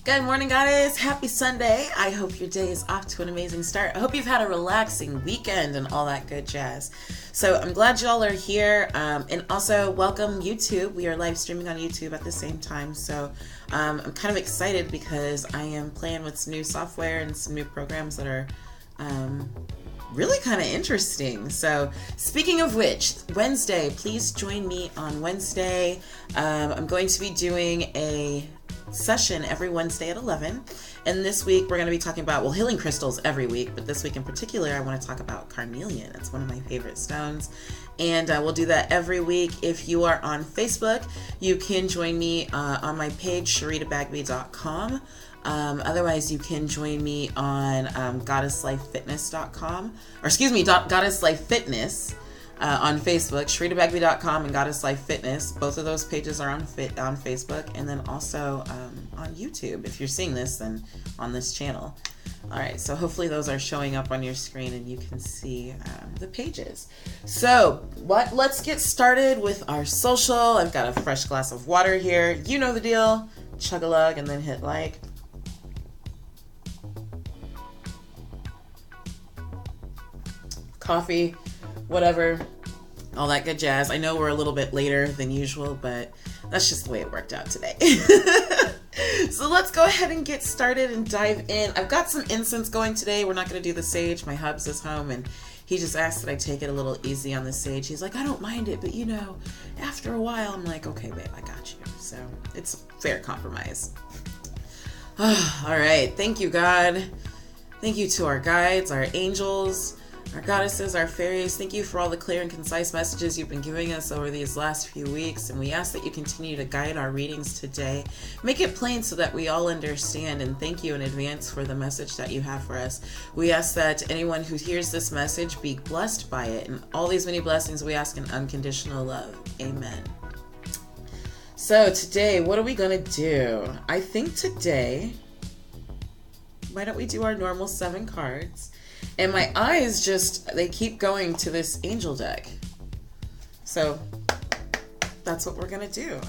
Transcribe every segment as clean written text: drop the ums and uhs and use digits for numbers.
Good morning, goddess. Happy Sunday. I hope your day is off to an amazing start. I hope you've had a relaxing weekend and all that good jazz. So I'm glad y'all are here. And also welcome YouTube. We are live streaming on YouTube at the same time. So I'm kind of excited because I am playing with some new software and some new programs that are really kind of interesting. So speaking of which, Wednesday, please join me on Wednesday. I'm going to be doing a session every Wednesday at 11, and this week we're going to be talking about, healing crystals every week, but this week in particular I want to talk about carnelian. It's one of my favorite stones, and we'll do that every week. If you are on Facebook, you can join me on my page, sharitabagby.com. Otherwise, you can join me on goddesslifefitness.com, or excuse me, Goddess Life Fitness on Facebook, sharitabagby.com and Goddess Life Fitness. Both of those pages are on Facebook, and then also on YouTube. If you're seeing this, then on this channel. All right, so hopefully those are showing up on your screen and you can see the pages. So let's get started with our social. I've got a fresh glass of water here. You know the deal. Chug a lug and then hit like. Coffee, whatever, all that good jazz. I know we're a little bit later than usual, but that's just the way it worked out today. So let's go ahead and get started and dive in. I've got some incense going today. We're not going to do the sage. My hubs is home, and he just asked that I take it a little easy on the sage. He's like, I don't mind it, but after a while, I'm like, okay, babe, I got you. So it's a fair compromise. All right. Thank you, God. Thank you to our guides, our angels, our goddesses, our fairies. Thank you for all the clear and concise messages you've been giving us over these last few weeks, and we ask that you continue to guide our readings today. Make it plain so that we all understand, and thank you in advance for the message that you have for us. We ask that anyone who hears this message be blessed by it, and all these many blessings we ask in unconditional love. Amen. So today, what are we going to do? I think today, why don't we do our normal 7 cards? And my eyes they keep going to this angel deck. So that's what we're going to do.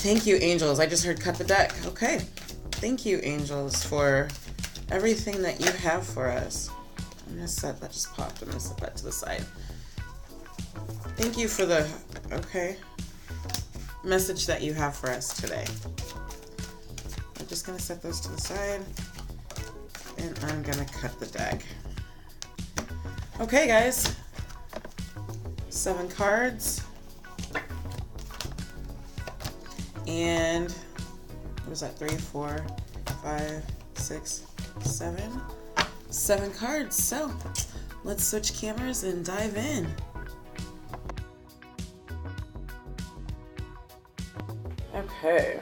Thank you, angels. I just heard cut the deck. Okay. Thank you, angels, for everything that you have for us. I'm going to set that, just popped. I'm going to set that to the side. Thank you for the, message that you have for us today. I'm just going to set those to the side. And I'm gonna cut the deck. Okay, guys. 7 cards. And what was that? 3, 4, 5, 6, 7. 7 cards. So let's switch cameras and dive in. Okay.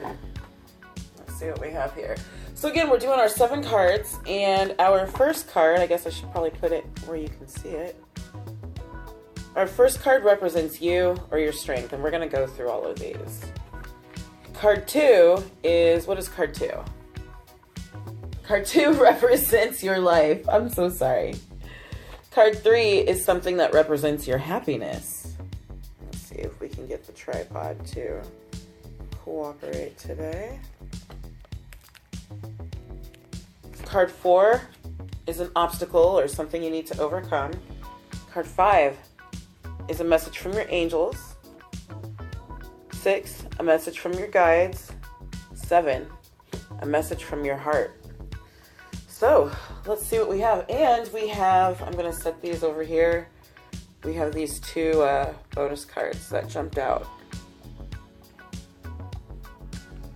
Let's see what we have here. So again, we're doing our 7 cards, and our first card, I guess I should probably put it where you can see it. Our first card represents you or your strength, and we're going to go through all of these. Card 2 is, what is card 2? Card 2 represents your life. I'm so sorry. Card 3 is something that represents your happiness. Let's see if we can get the tripod to cooperate today. Card 4 is an obstacle or something you need to overcome. Card 5 is a message from your angels. 6, a message from your guides. 7, a message from your heart. So let's see what we have. And we have, I'm going to set these over here. We have these 2 bonus cards that jumped out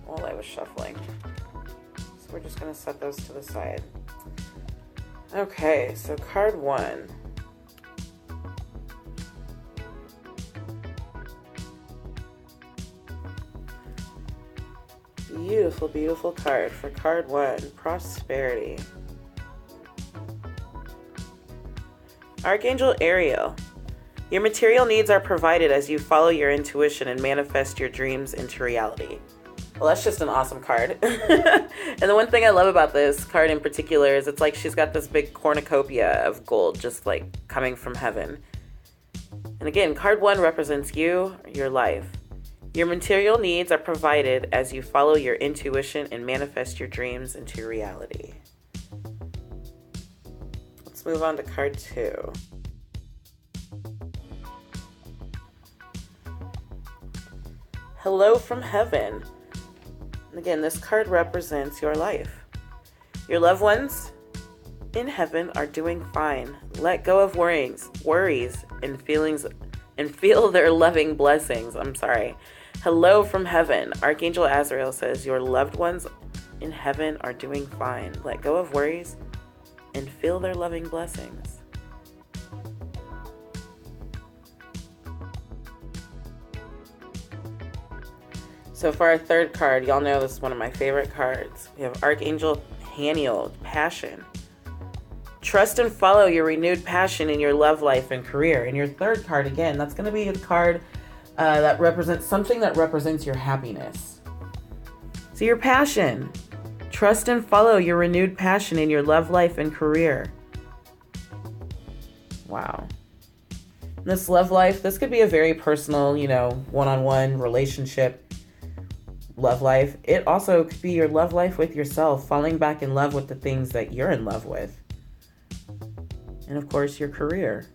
while I was shuffling. So we're just going to set those to the side. Okay, so card 1. Beautiful, beautiful card for card 1, prosperity. Archangel Ariel. Your material needs are provided as you follow your intuition and manifest your dreams into reality. Well, that's just an awesome card. And the one thing I love about this card in particular is it's like she's got this big cornucopia of gold just like coming from heaven. And again, card 1 represents you, your life. Your material needs are provided as you follow your intuition and manifest your dreams into reality. Let's move on to card 2. Hello from Heaven. And again, this card represents your life. Your loved ones in heaven are doing fine. Let go of worries and feelings and feel their loving blessings. Hello from heaven. Archangel Azrael says your loved ones in heaven are doing fine. Let go of worries and feel their loving blessings. So for our third card, y'all know this is one of my favorite cards. We have Archangel Haniel, Passion. Trust and follow your renewed passion in your love life and career. And your third card, again, that's going to be a card that represents something that represents your happiness. So your passion. Trust and follow your renewed passion in your love life and career. Wow. This love life, this could be a very personal, one-on-one relationship love life. It also could be your love life with yourself, falling back in love with the things that you're in love with. And of course, your career.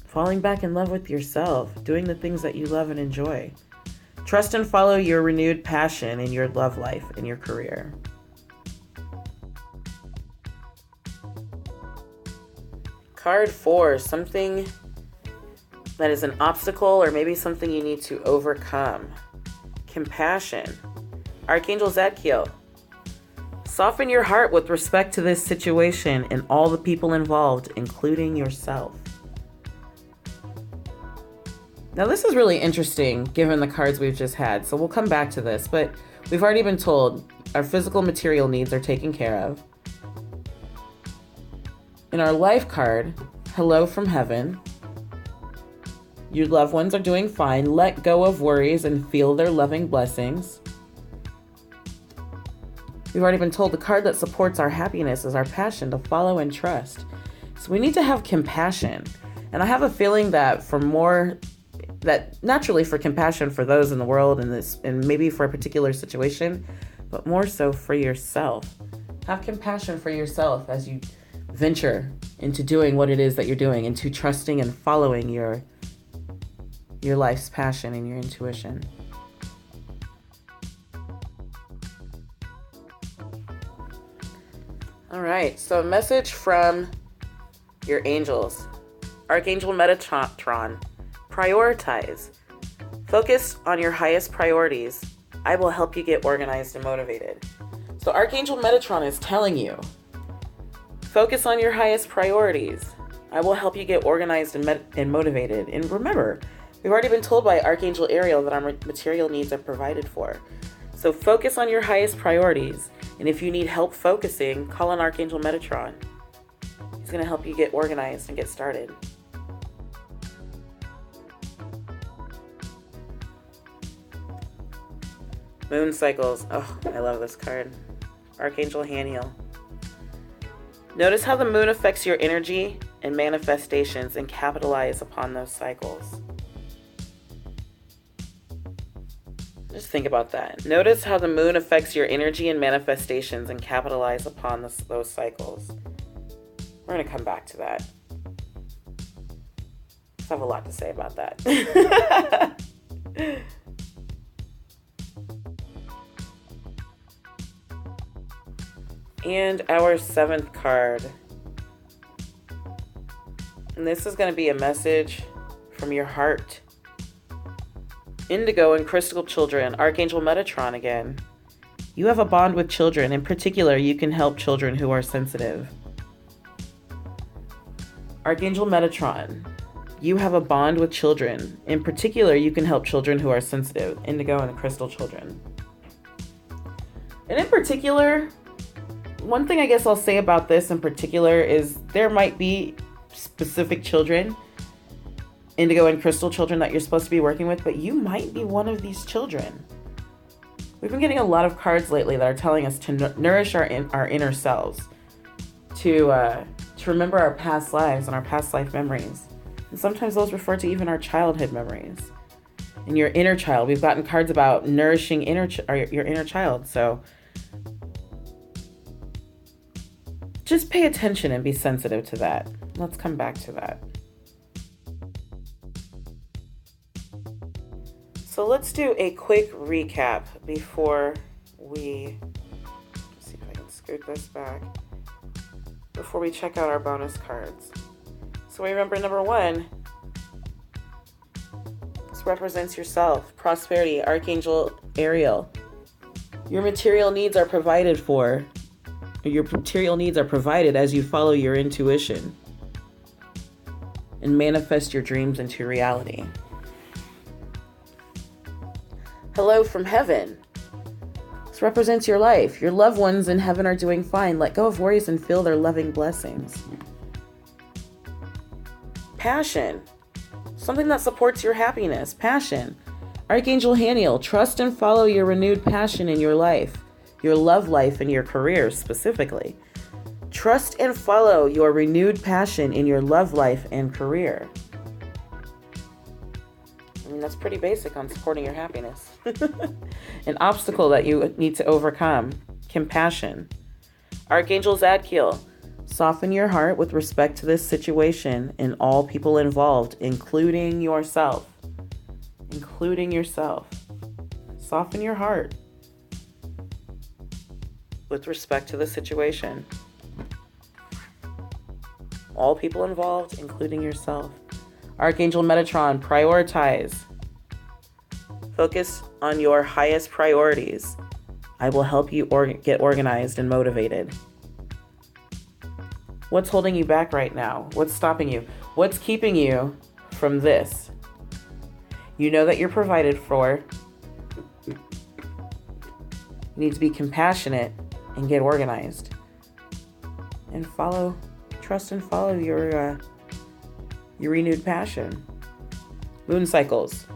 Falling back in love with yourself, doing the things that you love and enjoy. Trust and follow your renewed passion in your love life and your career. Card 4, something that is an obstacle or maybe something you need to overcome. Compassion. Archangel Zadkiel. Soften your heart with respect to this situation and all the people involved, including yourself. Now this is really interesting given the cards we've just had, so we'll come back to this, but we've already been told our physical material needs are taken care of. In our life card, Hello from Heaven, your loved ones are doing fine. Let go of worries and feel their loving blessings. We've already been told the card that supports our happiness is our passion to follow and trust. So we need to have compassion. And I have a feeling that naturally for compassion for those in the world and maybe for a particular situation, but more so for yourself. Have compassion for yourself as you venture into doing what it is that you're doing, into trusting and following your life's passion and your intuition. All right, so a message from your angels. Archangel Metatron, prioritize. Focus on your highest priorities. I will help you get organized and motivated. So Archangel Metatron is telling you, focus on your highest priorities. I will help you get organized and motivated. And remember, we've already been told by Archangel Ariel that our material needs are provided for. So focus on your highest priorities. And if you need help focusing, call on Archangel Metatron. He's going to help you get organized and get started. Moon cycles. Oh, I love this card. Archangel Haniel. Notice how the moon affects your energy and manifestations and capitalize upon those cycles. Just think about that. Notice how the moon affects your energy and manifestations and capitalize upon those cycles. We're going to come back to that. I have a lot to say about that. And our 7th card. And this is going to be a message from your heart. Indigo and Crystal Children, Archangel Metatron again. You have a bond with children. In particular, you can help children who are sensitive. Archangel Metatron, you have a bond with children. In particular, you can help children who are sensitive. Indigo and Crystal Children. And in particular, one thing I guess I'll say about this in particular is there might be specific children, Indigo and Crystal Children, that you're supposed to be working with, but you might be one of these children. We've been getting a lot of cards lately that are telling us to nourish our inner selves, to remember our past lives and our past life memories. And sometimes those refer to even our childhood memories. and your inner child. We've gotten cards about nourishing your inner child. So just pay attention and be sensitive to that. Let's come back to that. So let's do a quick recap before we, see if I can scoot this back, before we check out our bonus cards. So remember, number 1, this represents yourself, prosperity, Archangel Ariel. Your material needs are provided for. Your material needs are provided as you follow your intuition and manifest your dreams into reality. Hello from heaven. This represents your life. Your loved ones in heaven are doing fine. Let go of worries and feel their loving blessings. Passion. Something that supports your happiness. Passion. Archangel Haniel. Trust and follow your renewed passion in your life. Your love life and your career specifically. Trust and follow your renewed passion in your love life and career. I mean, that's pretty basic on supporting your happiness. An obstacle that you need to overcome. Compassion. Archangel Zadkiel. Soften your heart with respect to this situation and all people involved, including yourself. Including yourself. Soften your heart with respect to the situation. All people involved, including yourself. Archangel Metatron, prioritize. Focus on your highest priorities. I will help you get organized and motivated. What's holding you back right now? What's stopping you? What's keeping you from this? You know that you're provided for. You need to be compassionate and get organized. And trust and follow your renewed passion. Moon cycles.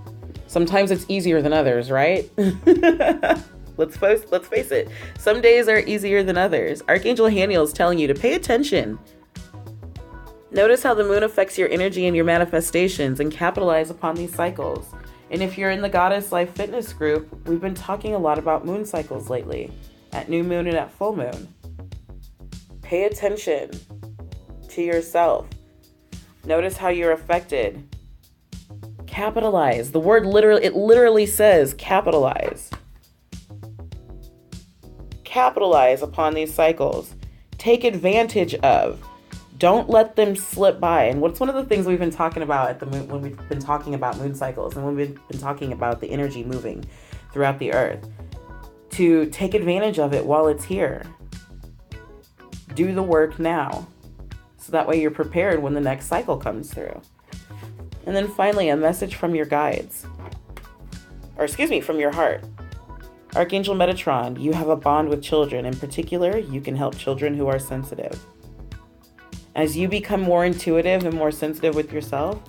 Sometimes it's easier than others, right? Let's face it. Some days are easier than others. Archangel Haniel is telling you to pay attention. Notice how the moon affects your energy and your manifestations and capitalize upon these cycles. And if you're in the Goddess Life Fitness group, we've been talking a lot about moon cycles lately, at new moon and at full moon. Pay attention to yourself. Notice how you're affected. Capitalize. The word literally says capitalize. Capitalize upon these cycles. Take advantage of. Don't let them slip by. And what's one of the things we've been talking about at the moon, when we've been talking about moon cycles and when we've been talking about the energy moving throughout the earth, to take advantage of it while it's here. Do the work now. So that way you're prepared when the next cycle comes through. And then finally, a message from your guides. From your heart. Archangel Metatron, you have a bond with children. In particular, you can help children who are sensitive. As you become more intuitive and more sensitive with yourself,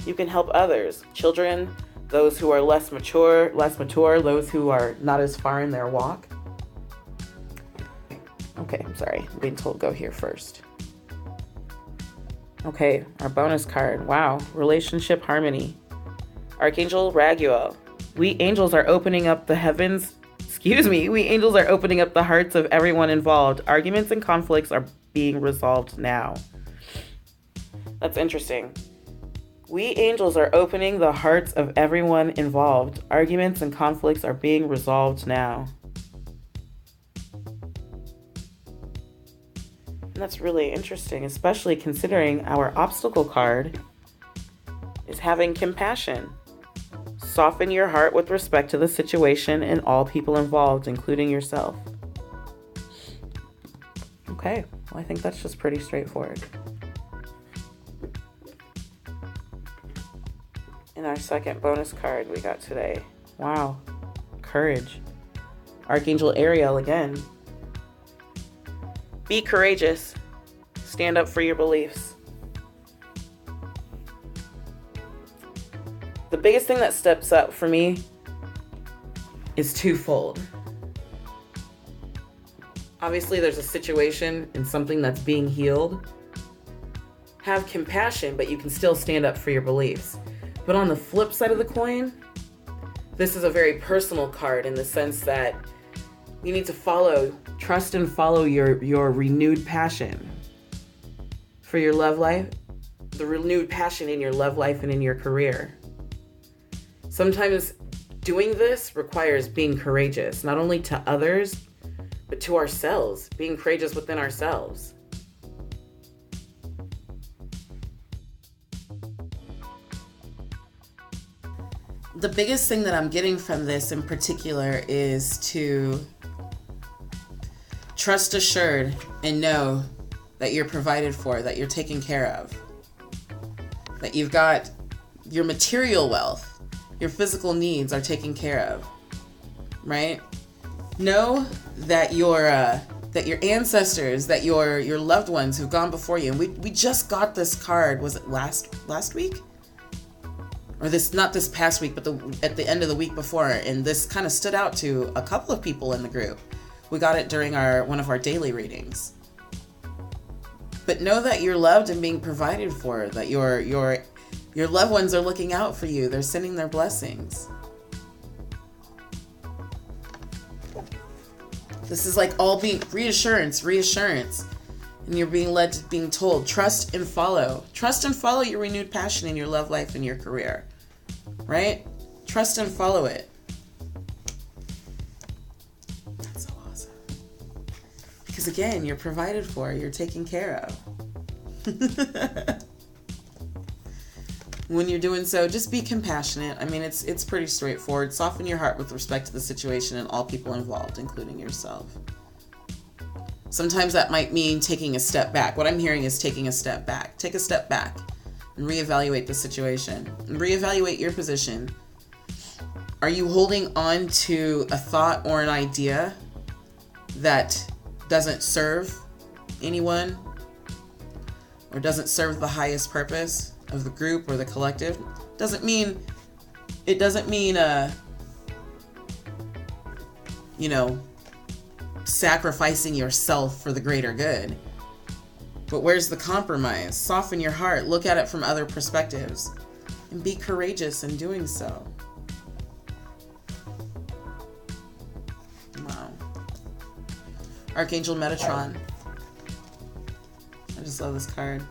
you can help others. Children, those who are less mature, those who are not as far in their walk. Okay, I'm sorry. I'm being told go here first. Okay, our bonus card. Wow, relationship harmony. Archangel Raguel. We angels are opening up the heavens. We angels are opening up the hearts of everyone involved. Arguments and conflicts are being resolved now. That's interesting. We angels are opening the hearts of everyone involved. Arguments and conflicts are being resolved now. And that's really interesting, especially considering our obstacle card is having compassion. Soften your heart with respect to the situation and all people involved, including yourself. Okay, well, I think that's just pretty straightforward. And our second bonus card we got today. Wow, courage. Archangel Ariel again. Be courageous. Stand up for your beliefs. The biggest thing that steps up for me is twofold. Obviously, there's a situation and something that's being healed. Have compassion, but you can still stand up for your beliefs. But on the flip side of the coin, This is a very personal card in the sense that you need to trust and follow your renewed passion for your love life, the renewed passion in your love life and in your career. Sometimes doing this requires being courageous, not only to others, but to ourselves, being courageous within ourselves. The biggest thing that I'm getting from this in particular is to trust assured and know that you're provided for, that you're taken care of, that you've got your material wealth, your physical needs are taken care of, right? Know that your ancestors, that your loved ones who've gone before you, and we just got this card, was it last week? Or not this past week, but at the end of the week before, and this kind of stood out to a couple of people in the group. We got it during one of our daily readings. But know that you're loved and being provided for, that your loved ones are looking out for you. They're sending their blessings. This is like all being reassurance. And you're being told, trust and follow your renewed passion in your love life and your career, right? Trust and follow it. That's so awesome. Because again, you're provided for, you're taken care of. When you're doing so, just be compassionate. I mean, it's pretty straightforward. Soften your heart with respect to the situation and all people involved, including yourself. Sometimes that might mean taking a step back. What I'm hearing is taking a step back. Take a step back and reevaluate the situation and reevaluate your position. Are you holding on to a thought or an idea that doesn't serve anyone or doesn't serve the highest purpose of the group or the collective? It doesn't mean sacrificing yourself for the greater good. But where's the compromise? Soften your heart, look at it from other perspectives, and be courageous in doing so. Wow. Archangel Metatron. I just love this card.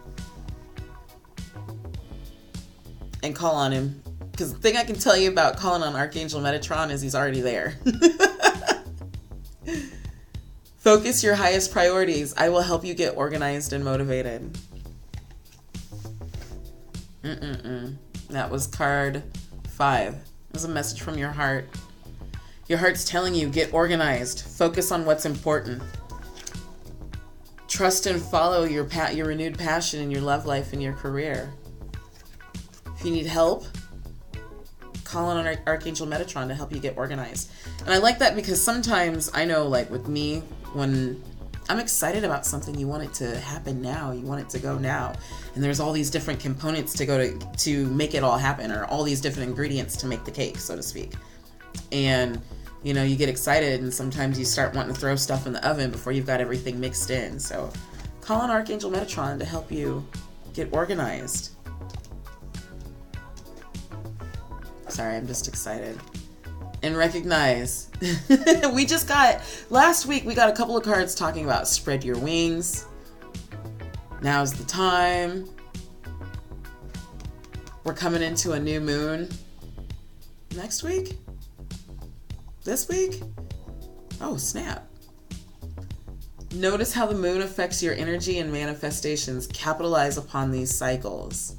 And call on him. Because the thing I can tell you about calling on Archangel Metatron is he's already there. Focus your highest priorities. I will help you get organized and motivated. That was card 5. It was a message from your heart. Your heart's telling you, get organized. Focus on what's important. Trust and follow your renewed passion in your love life and your career. If you need help, call on Archangel Metatron to help you get organized. And I like that because sometimes I know, like with me, when I'm excited about something, you want it to happen now. You want it to go now. And there's all these different components to make it all happen, or all these different ingredients to make the cake, so to speak. And, you get excited, and sometimes you start wanting to throw stuff in the oven before you've got everything mixed in. So call on Archangel Metatron to help you get organized. Sorry, I'm just excited. And recognize, last week we got a couple of cards talking about spread your wings. Now's the time. We're coming into a new moon. Next week? This week? Oh, snap. Notice how the moon affects your energy and manifestations. Capitalize upon these cycles.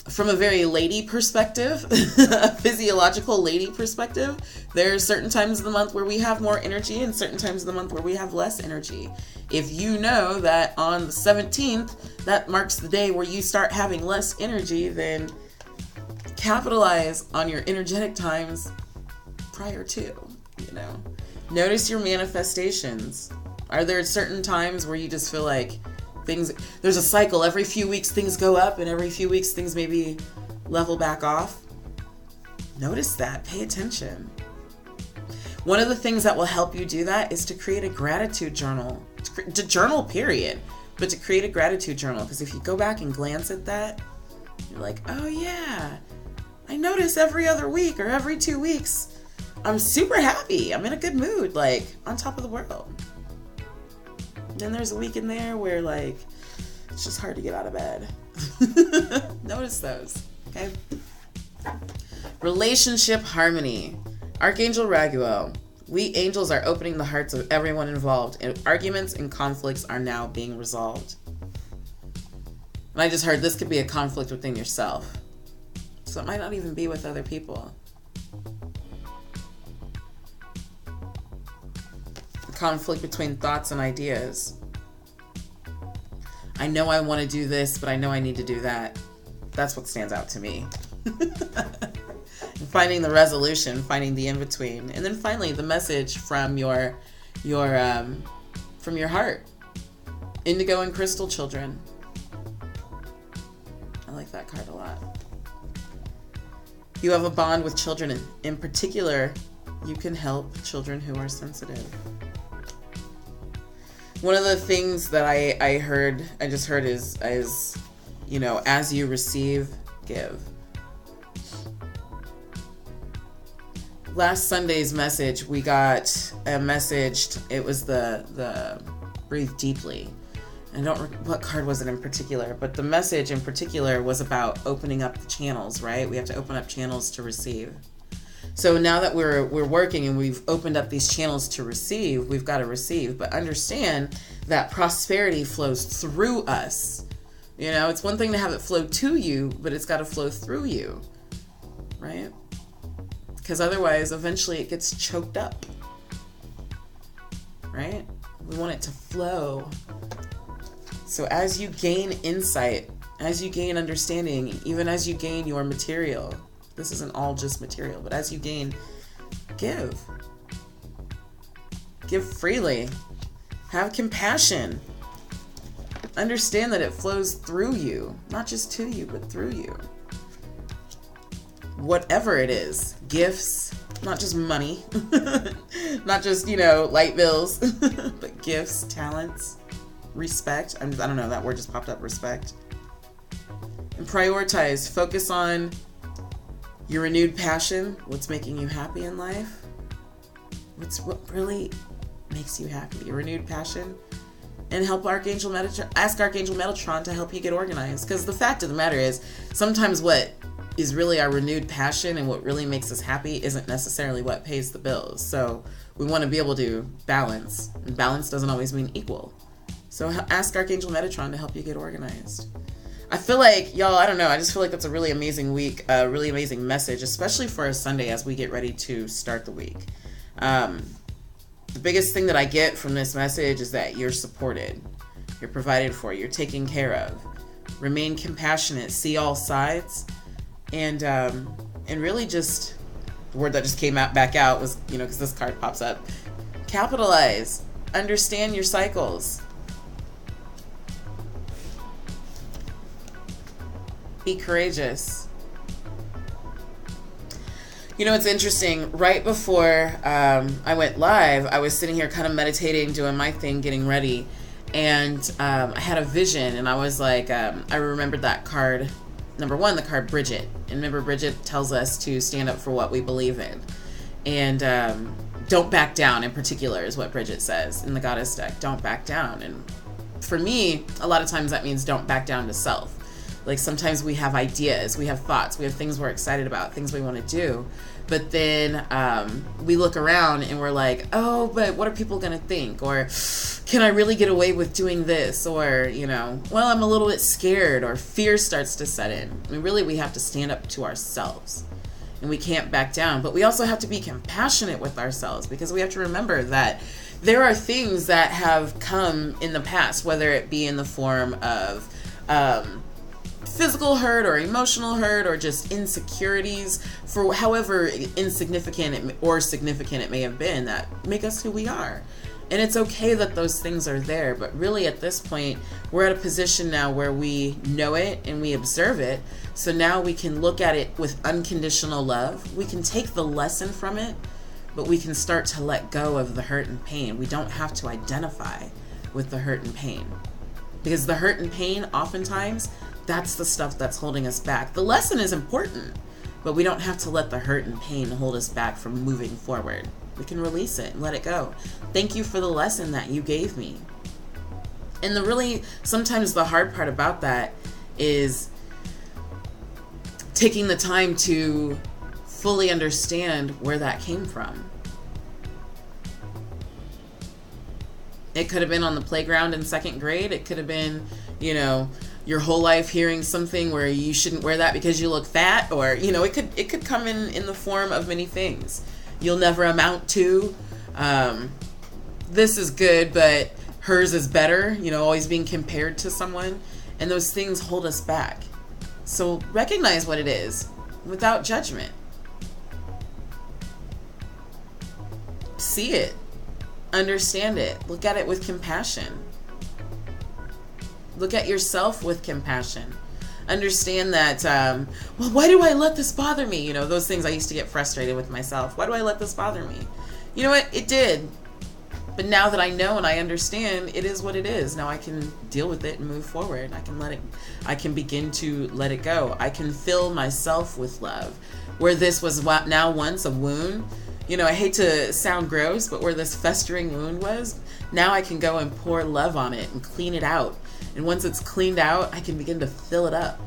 From a very lady perspective, a physiological lady perspective, there are certain times of the month where we have more energy and certain times of the month where we have less energy. If you know that on the 17th, that marks the day where you start having less energy, then capitalize on your energetic times prior to, Notice your manifestations. Are there certain times where you just feel like there's a cycle? Every few weeks things go up and every few weeks things maybe level back off? Notice that. Pay attention. One of the things that will help you do that is to create a gratitude journal. To journal, period. But to create a gratitude journal. Because if you go back and glance at that, You're like, oh yeah, I notice every other week or every 2 weeks, I'm super happy. I'm in a good mood, like on top of the world. Then there's a week in there where like, it's just hard to get out of bed. Notice those, okay? Relationship harmony. Archangel Raguel. We angels are opening the hearts of everyone involved, and arguments and conflicts are now being resolved. And I just heard this could be a conflict within yourself. So it might not even be with other people. A conflict between thoughts and ideas. I know I want to do this, but I know I need to do that. That's what stands out to me. Finding the resolution, finding the in-between. And then finally, the message from your heart. Indigo and Crystal Children. I like that card a lot. You have a bond with children. In particular, you can help children who are sensitive. One of the things that I just heard is, you know, as you receive, give. Last Sunday's message, we got a message. It was the Breathe Deeply. I don't remember what card was it in particular, but the message in particular was about opening up the channels, right? We have to open up channels to receive. So now that we're working and we've opened up these channels to receive, we've got to receive. But understand that prosperity flows through us. You know, it's one thing to have it flow to you, but it's got to flow through you, right? Because otherwise, eventually it gets choked up, right? We want it to flow. So as you gain insight, as you gain understanding, even as you gain your material, this isn't all just material, but as you gain, give. Give freely. Have compassion. Understand that it flows through you, not just to you, but through you. Whatever it is, gifts, not just money, not just, you know, light bills, but gifts, talents, respect. I don't know, that word just popped up, respect. And prioritize, focus on your renewed passion, what's making you happy in life, what really makes you happy, your renewed passion, and help Archangel Metatron, ask Archangel Metatron to help you get organized. Because the fact of the matter is, sometimes what is really our renewed passion and what really makes us happy isn't necessarily what pays the bills. So we want to be able to balance, and balance doesn't always mean equal. So ask Archangel Metatron to help you get organized. I feel like, y'all, I don't know, I just feel like that's a really amazing week, a really amazing message, especially for a Sunday as we get ready to start the week. The biggest thing that I get from this message is that you're supported, you're provided for, you're taken care of. Remain compassionate, see all sides, and really just, the word that just came back out was, you know, because this card pops up, capitalize, understand your cycles. Be courageous. You know, it's interesting. Right before I went live, I was sitting here kind of meditating, doing my thing, getting ready. And I had a vision, and I was like, I remembered that card. Number one, the card Bridget. And remember, Bridget tells us to stand up for what we believe in. And don't back down, in particular, is what Bridget says in the Goddess deck. Don't back down. And for me, a lot of times that means don't back down to self. Like sometimes we have ideas, we have thoughts, we have things we're excited about, things we want to do. But then we look around and we're like, oh, but what are people going to think? Or can I really get away with doing this? Or, you know, well, I'm a little bit scared, or fear starts to set in. I mean, really, we have to stand up to ourselves and we can't back down. But we also have to be compassionate with ourselves, because we have to remember that there are things that have come in the past, whether it be in the form of physical hurt or emotional hurt or just insecurities, for however insignificant or significant it may have been, that make us who we are. And it's okay that those things are there, but really at this point, we're at a position now where we know it and we observe it. So now we can look at it with unconditional love. We can take the lesson from it, but we can start to let go of the hurt and pain. We don't have to identify with the hurt and pain, because the hurt and pain oftentimes That's the stuff that's holding us back. The lesson is important, but we don't have to let the hurt and pain hold us back from moving forward. We can release it and let it go. Thank you for the lesson that you gave me. And sometimes the hard part about that is taking the time to fully understand where that came from. It could have been on the playground in 2nd grade. It could have been, your whole life hearing something where you shouldn't wear that because you look fat, or, it could come in the form of many things. You'll never amount to, this is good, but hers is better, always being compared to someone. And those things hold us back. So recognize what it is without judgment. See it. Understand it. Look at it with compassion. Look at yourself with compassion. Understand that, well, why do I let this bother me? Those things I used to get frustrated with myself. Why do I let this bother me? You know what? It did. But now that I know and I understand, it is what it is. Now I can deal with it and move forward. I can begin to let it go. I can fill myself with love. Where this was now once a wound, I hate to sound gross, but where this festering wound was, now I can go and pour love on it and clean it out. And once it's cleaned out, I can begin to fill it up.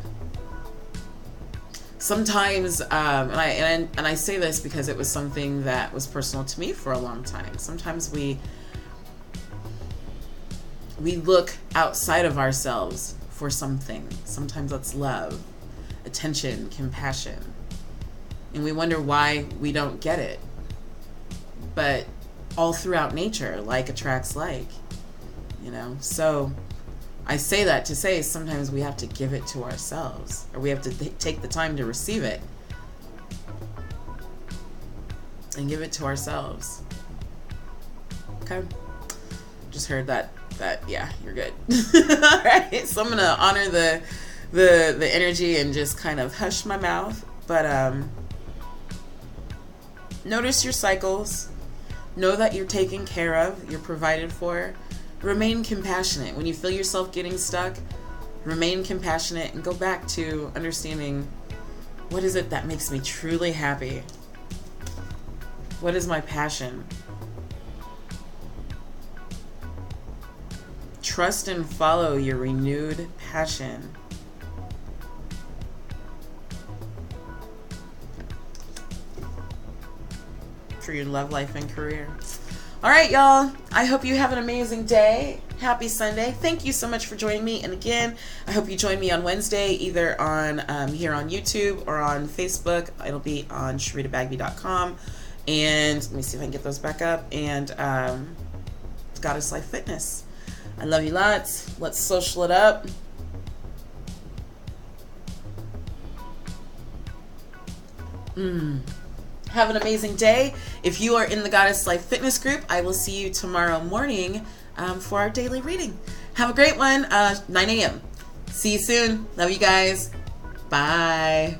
Sometimes, and I say this because it was something that was personal to me for a long time. Sometimes we look outside of ourselves for something. Sometimes that's love, attention, compassion. And we wonder why we don't get it. But all throughout nature, like attracts like, So I say that to say sometimes we have to give it to ourselves, or we have to take the time to receive it and give it to ourselves. Okay? Just heard that yeah, you're good. All right, so I'm gonna honor the energy and just kind of hush my mouth. But notice your cycles. Know that you're taken care of. You're provided for. Remain compassionate. When you feel yourself getting stuck, remain compassionate and go back to understanding, what is it that makes me truly happy? What is my passion? Trust and follow your renewed passion. For your love life and career. All right, y'all. I hope you have an amazing day. Happy Sunday. Thank you so much for joining me. And again, I hope you join me on Wednesday, either on here on YouTube or on Facebook. It'll be on SharitaBagby.com. And let me see if I can get those back up. And Goddess Life Fitness. I love you lots. Let's social it up. Have an amazing day. If you are in the Goddess Life Fitness group, I will see you tomorrow morning for our daily reading. Have a great one. 9 a.m. See you soon. Love you guys. Bye.